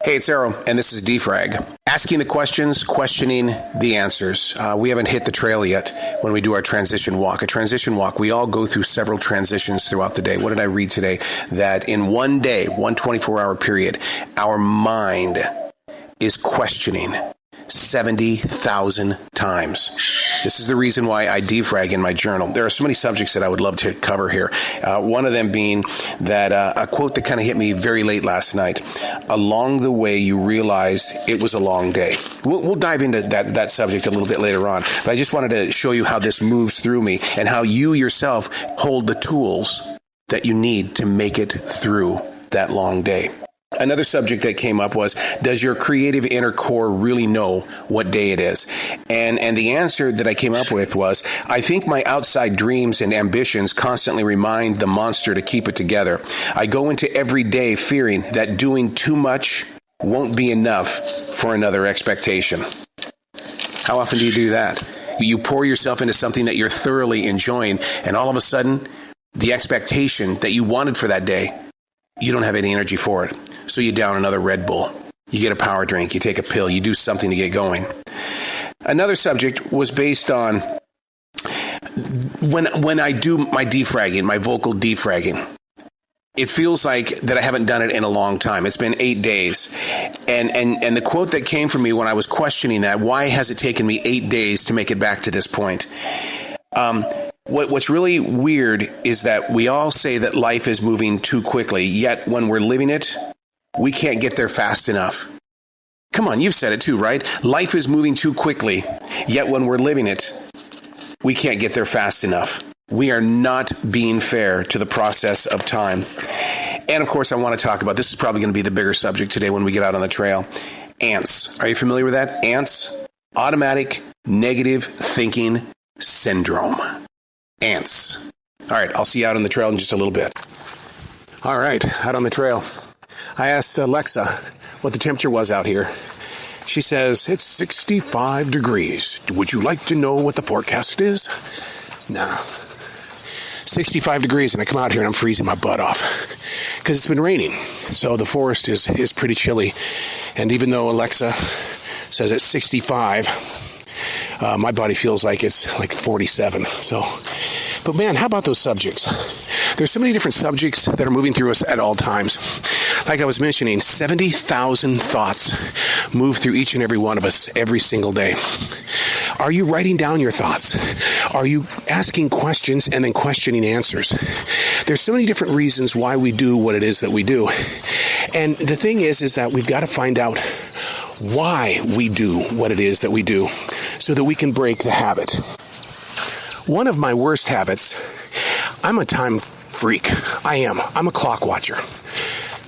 Hey, it's Arrow, and this is Frag. Asking the questions, questioning the answers. We haven't hit the trail yet when we do our transition walk. A transition walk, we all go through several transitions throughout the day. What did I read today? That in one day, one 24-hour period, our mind is questioning 70,000 times. This is the reason why I defrag in my journal. There are so many subjects that I would love to cover here. One of them being that a quote that kind of hit me very late last night. Along the way, you realized it was a long day. We'll dive into that subject a little bit later on. But I just wanted to show you how this moves through me and how you yourself hold the tools that you need to make it through that long day. Another subject that came up was, does your creative inner core really know what day it is? And the answer that I came up with was, I think my outside dreams and ambitions constantly remind the monster to keep it together. I go into every day fearing that doing too much won't be enough for another expectation. How often do you do that? You pour yourself into something that you're thoroughly enjoying, and all of a sudden, the expectation that you wanted for that day, you don't have any energy for it. So you down another Red Bull. You get a power drink. You take a pill. You do something to get going. Another subject was based on when I do my defragging, my vocal defragging. It feels like that I haven't done it in a long time. It's been 8 days. And the quote that came from me when I was questioning that, why has it taken me 8 days to make it back to this point? What's really weird is that we all say that life is moving too quickly, yet when we're living it, we can't get there fast enough. Come on, you've said it too, right? Life is moving too quickly, yet when we're living it, we can't get there fast enough. We are not being fair to the process of time. And of course, I want to talk about, this is probably going to be the bigger subject today when we get out on the trail, ants. Are you familiar with that? Ants, automatic negative thinking syndrome. Ants. All right, I'll see you out on the trail in just a little bit. All right, out on the trail. I asked Alexa what the temperature was out here. She says, it's 65 degrees. Would you like to know what the forecast is? No. 65 degrees, and I come out here and I'm freezing my butt off because it's been raining. So the forest is pretty chilly. And even though Alexa says it's 65, my body feels like it's like 47. But man, how about those subjects? There's so many different subjects that are moving through us at all times. Like I was mentioning, 70,000 thoughts move through each and every one of us every single day. Are you writing down your thoughts? Are you asking questions and then questioning answers? There's so many different reasons why we do what it is that we do. And the thing is that we've got to find out why we do what it is that we do so that we can break the habit. One of my worst habits, I'm a time freak. I am. I'm a clock watcher.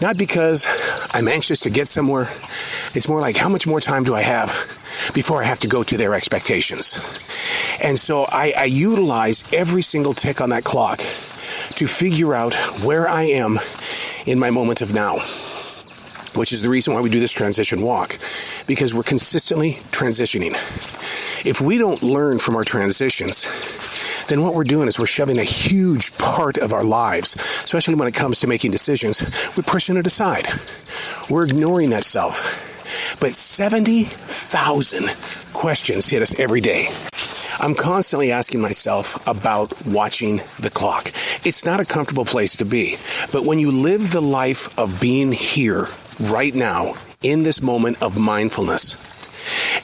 Not because I'm anxious to get somewhere. It's more like, how much more time do I have before I have to go to their expectations? And so I utilize every single tick on that clock to figure out where I am in my moment of now, which is the reason why we do this transition walk, because we're consistently transitioning. If we don't learn from our transitions, then what we're doing is we're shoving a huge part of our lives, especially when it comes to making decisions, we're pushing it aside. We're ignoring that self. But 70,000 questions hit us every day. I'm constantly asking myself about watching the clock. It's not a comfortable place to be. But when you live the life of being here, right now, in this moment of mindfulness,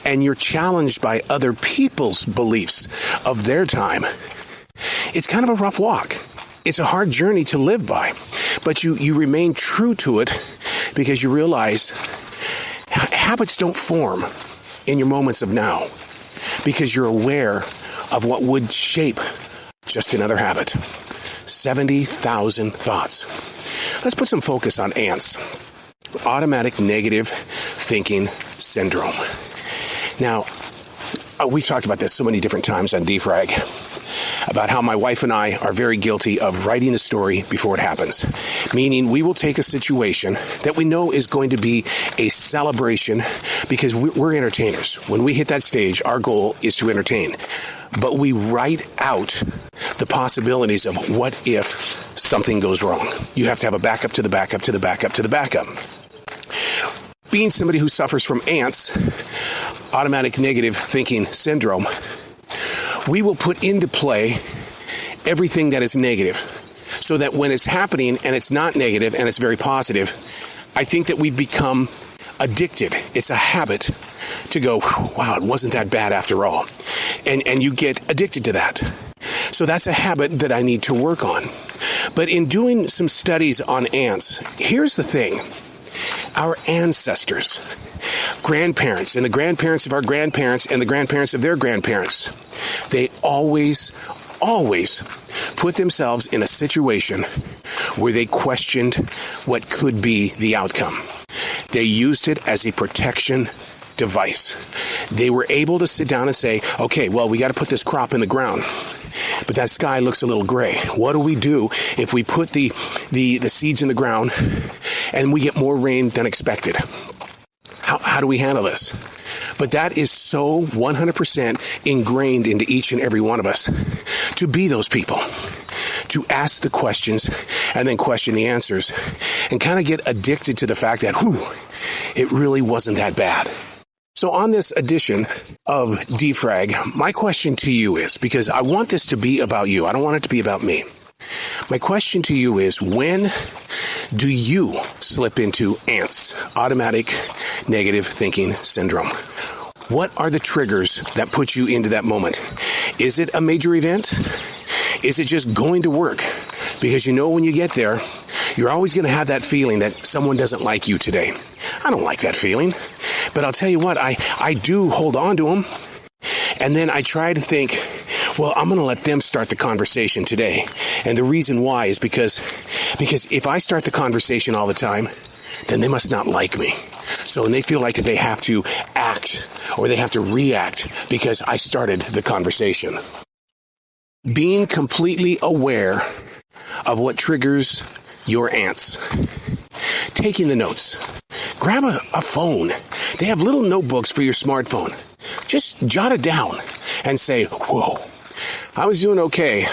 and you're challenged by other people's beliefs of their time, it's kind of a rough walk. It's a hard journey to live by, but you remain true to it because you realize habits don't form in your moments of now because you're aware of what would shape just another habit. 70,000 thoughts. Let's put some focus on ants. Automatic negative thinking syndrome. Now, we've talked about this so many different times on Frag, about how my wife and I are very guilty of writing the story before it happens. Meaning we will take a situation that we know is going to be a celebration because we're entertainers. When we hit that stage, our goal is to entertain. But we write out the possibilities of what if something goes wrong. You have to have a backup to the backup to the backup to the backup. Being somebody who suffers from ants, automatic negative thinking syndrome, we will put into play everything that is negative, so that when it's happening and it's not negative and it's very positive, I think that we've become addicted. It's a habit to go, wow, it wasn't that bad after all. And you get addicted to that. So that's a habit that I need to work on. But in doing some studies on ants, here's the thing. Our ancestors, grandparents, and the grandparents of our grandparents, and the grandparents of their grandparents, they always put themselves in a situation where they questioned what could be the outcome. They used it as a protection device. They were able to sit down and say, okay, well, we got to put this crop in the ground, but that sky looks a little gray. What do we do if we put the seeds in the ground and we get more rain than expected? How do we handle this? But that is so 100% ingrained into each and every one of us to be those people, to ask the questions and then question the answers and kind of get addicted to the fact that, it really wasn't that bad. So on this edition of Frag, my question to you is, because I want this to be about you, I don't want it to be about me. My question to you is, when do you slip into ants, automatic negative thinking syndrome? What are the triggers that put you into that moment? Is it a major event? Is it just going to work? Because you know when you get there, you're always going to have that feeling that someone doesn't like you today. I don't like that feeling. But I'll tell you what, I do hold on to them. And then I try to think, well, I'm going to let them start the conversation today. And the reason why is because if I start the conversation all the time, then they must not like me. So when they feel like they have to act or they have to react because I started the conversation. Being completely aware of what triggers your ants. Taking the notes. Grab a phone. They have little notebooks for your smartphone. Just jot it down and say, whoa, I was doing okay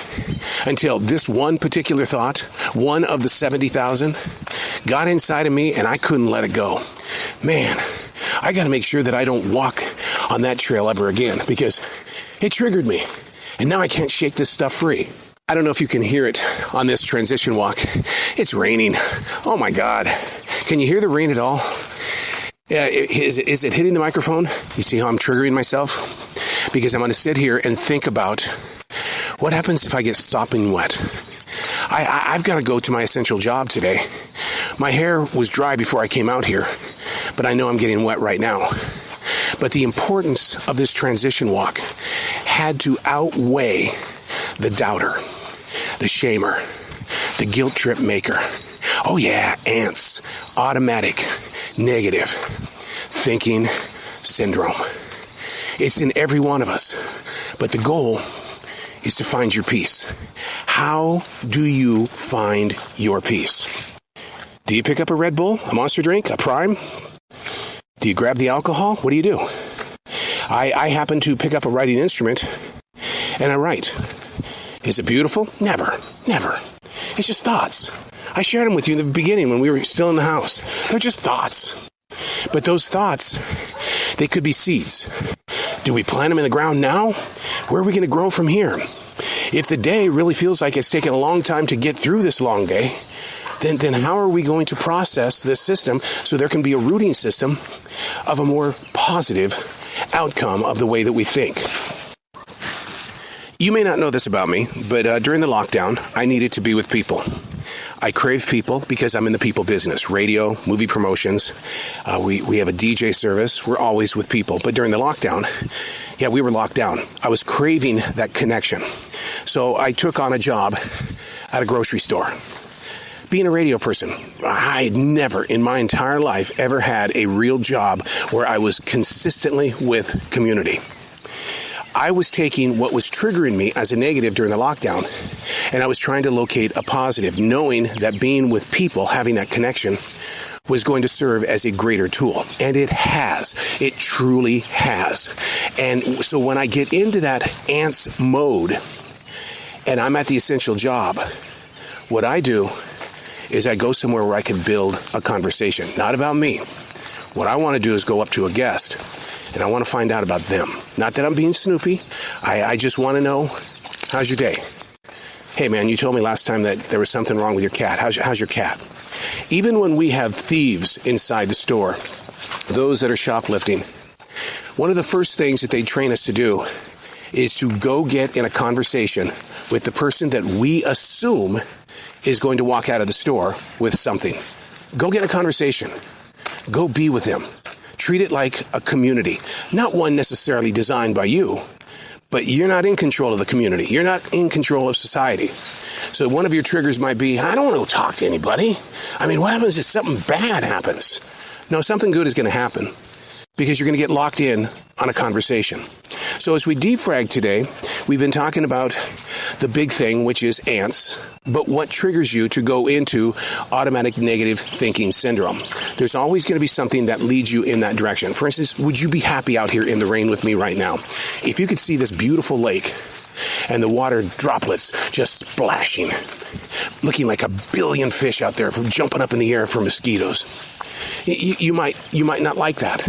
until this one particular thought, one of the 70,000, got inside of me and I couldn't let it go. Man, I got to make sure that I don't walk on that trail ever again because it triggered me. And now I can't shake this stuff free. I don't know if you can hear it on this transition walk. It's raining. Oh my God. Can you hear the rain at all? Yeah, is it hitting the microphone? You see how I'm triggering myself? Because I'm going to sit here and think about what happens if I get sopping wet. I've got to go to my essential job today. My hair was dry before I came out here, but I know I'm getting wet right now. But the importance of this transition walk had to outweigh the doubter, the shamer, the guilt trip maker. Oh yeah, ants, automatic, negative thinking syndrome. It's in every one of us. But the goal is to find your peace. How do you find your peace? Do you pick up a Red Bull, a Monster drink, a Prime? Do you grab the alcohol? What do you do? I happen to pick up a writing instrument and I write. Is it beautiful? Never. It's just thoughts. I shared them with you in the beginning when we were still in the house. They're just thoughts. But those thoughts, they could be seeds. Do we plant them in the ground now? Where are we going to grow from here? If the day really feels like it's taken a long time to get through this long day, then how are we going to process this system so there can be a rooting system of a more positive outcome of the way that we think? You may not know this about me, but during the lockdown, I needed to be with people. I crave people because I'm in the people business. Radio, movie promotions. We have a DJ service. We're always with people. But during the lockdown, we were locked down. I was craving that connection. So I took on a job at a grocery store. Being a radio person, I had never in my entire life ever had a real job where I was consistently with community. I was taking what was triggering me as a negative during the lockdown, and I was trying to locate a positive, knowing that being with people, having that connection, was going to serve as a greater tool. And it has. It truly has. And so when I get into that ants mode, and I'm at the essential job, what I do is I go somewhere where I can build a conversation. Not about me. What I want to do is go up to a guest, and I want to find out about them. Not that I'm being snoopy. I just want to know, how's your day? Hey, man, you told me last time that there was something wrong with your cat. How's your cat? Even when we have thieves inside the store, those that are shoplifting, one of the first things that they train us to do is to go get in a conversation with the person that we assume is going to walk out of the store with something. Go get a conversation. Go be with them. Treat it like a community, not one necessarily designed by you, but you're not in control of the community. You're not in control of society. So one of your triggers might be, I don't want to go talk to anybody. I mean, what happens if something bad happens? No, something good is going to happen because you're going to get locked in on a conversation. So as we defrag today, we've been talking about the big thing, which is ants, but what triggers you to go into automatic negative thinking syndrome. There's always going to be something that leads you in that direction. For instance, would you be happy out here in the rain with me right now? If you could see this beautiful lake and the water droplets just splashing, looking like a billion fish out there jumping up in the air for mosquitoes, you might not like that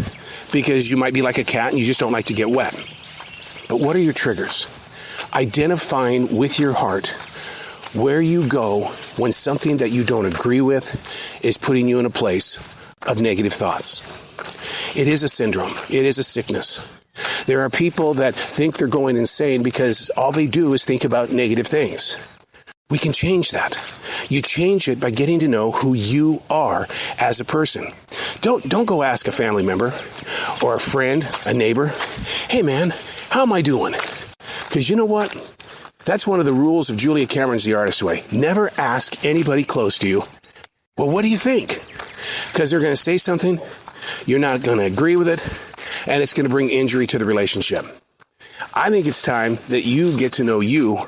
because you might be like a cat and you just don't like to get wet. But what are your triggers? Identifying with your heart where you go when something that you don't agree with is putting you in a place of negative thoughts. It is a syndrome. It is a sickness. There are people that think they're going insane because all they do is think about negative things. We can change that. You change it by getting to know who you are as a person. Don't go ask a family member or a friend, a neighbor, hey man, how am I doing? Because you know what? That's one of the rules of Julia Cameron's The Artist's Way. Never ask anybody close to you, well, what do you think? Because they're going to say something, you're not going to agree with it, and it's going to bring injury to the relationship. I think it's time that you get to know you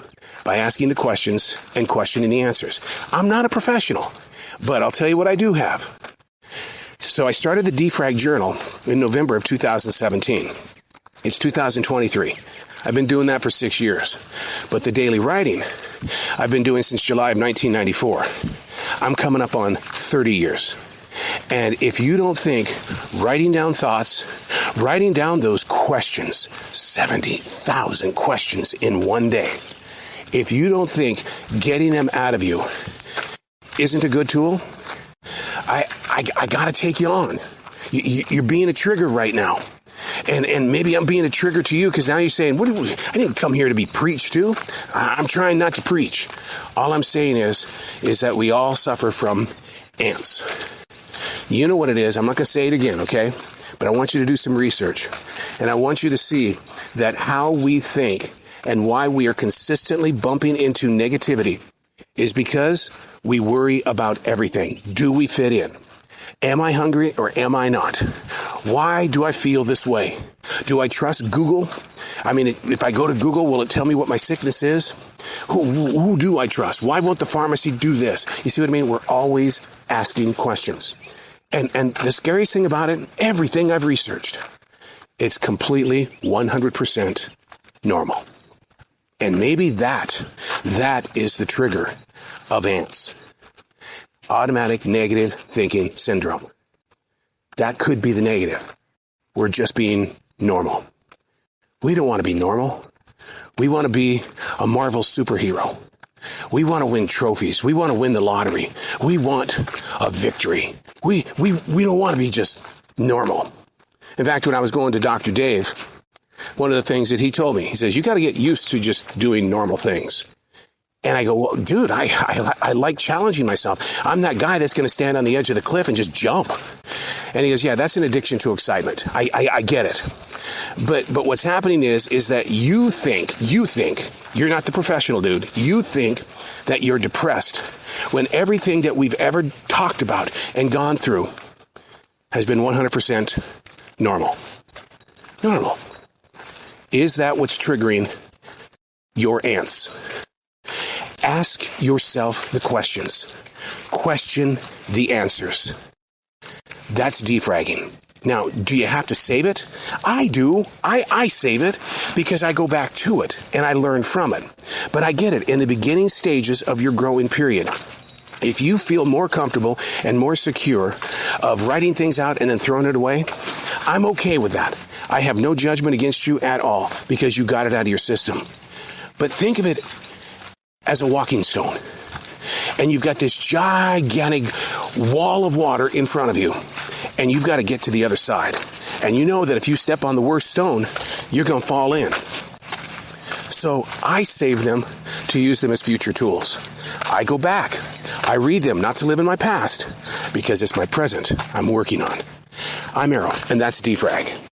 by asking the questions and questioning the answers. I'm not a professional, but I'll tell you what I do have. So I started the Defrag Journal in November of 2017. It's 2023. I've been doing that for 6 years. But the daily writing, I've been doing since July of 1994. I'm coming up on 30 years. And if you don't think writing down thoughts, writing down those questions, 70,000 questions in one day, if you don't think getting them out of you isn't a good tool, I got to take you on. You're being a trigger right now. And maybe I'm being a trigger to you because now you're saying, I didn't come here to be preached to. I'm trying not to preach. All I'm saying is that we all suffer from ants. You know what it is. I'm not going to say it again, okay? But I want you to do some research. And I want you to see that how we think and why we are consistently bumping into negativity is because we worry about everything. Do we fit in? Am I hungry or am I not? Why do I feel this way? Do I trust Google? I mean, if I go to Google, will it tell me what my sickness is? Who do I trust? Why won't the pharmacy do this? You see what I mean? We're always asking questions. And the scariest thing about it, everything I've researched, it's completely 100% normal. And maybe that is the trigger of ants. Automatic negative thinking syndrome. That could be the negative. We're just being normal. We don't want to be normal. We want to be a Marvel superhero. We want to win trophies. We want to win the lottery. We want a victory. We don't want to be just normal. In fact, when I was going to Dr. Dave, one of the things that he told me, he says, you got to get used to just doing normal things. And I go, well, dude, I like challenging myself. I'm that guy that's going to stand on the edge of the cliff and just jump. And he goes, yeah, that's an addiction to excitement. I get it. But what's happening is that you think, you're not the professional dude. You think that you're depressed when everything that we've ever talked about and gone through has been 100% normal. Normal. Is that what's triggering your ants? Ask yourself the questions. Question the answers. That's defragging. Now, do you have to save it? I do. I save it because I go back to it and I learn from it. But I get it. In the beginning stages of your growing period, If you feel more comfortable and more secure of writing things out and then throwing it away, I'm okay with that. I have no judgment against you at all because you got it out of your system. But think of it as a walking stone. And you've got this gigantic wall of water in front of you. And you've got to get to the other side. And you know that if you step on the worst stone, you're going to fall in. So I save them to use them as future tools. I go back. I read them, not to live in my past, because it's my present I'm working on. I'm Arrow, and that's Defrag.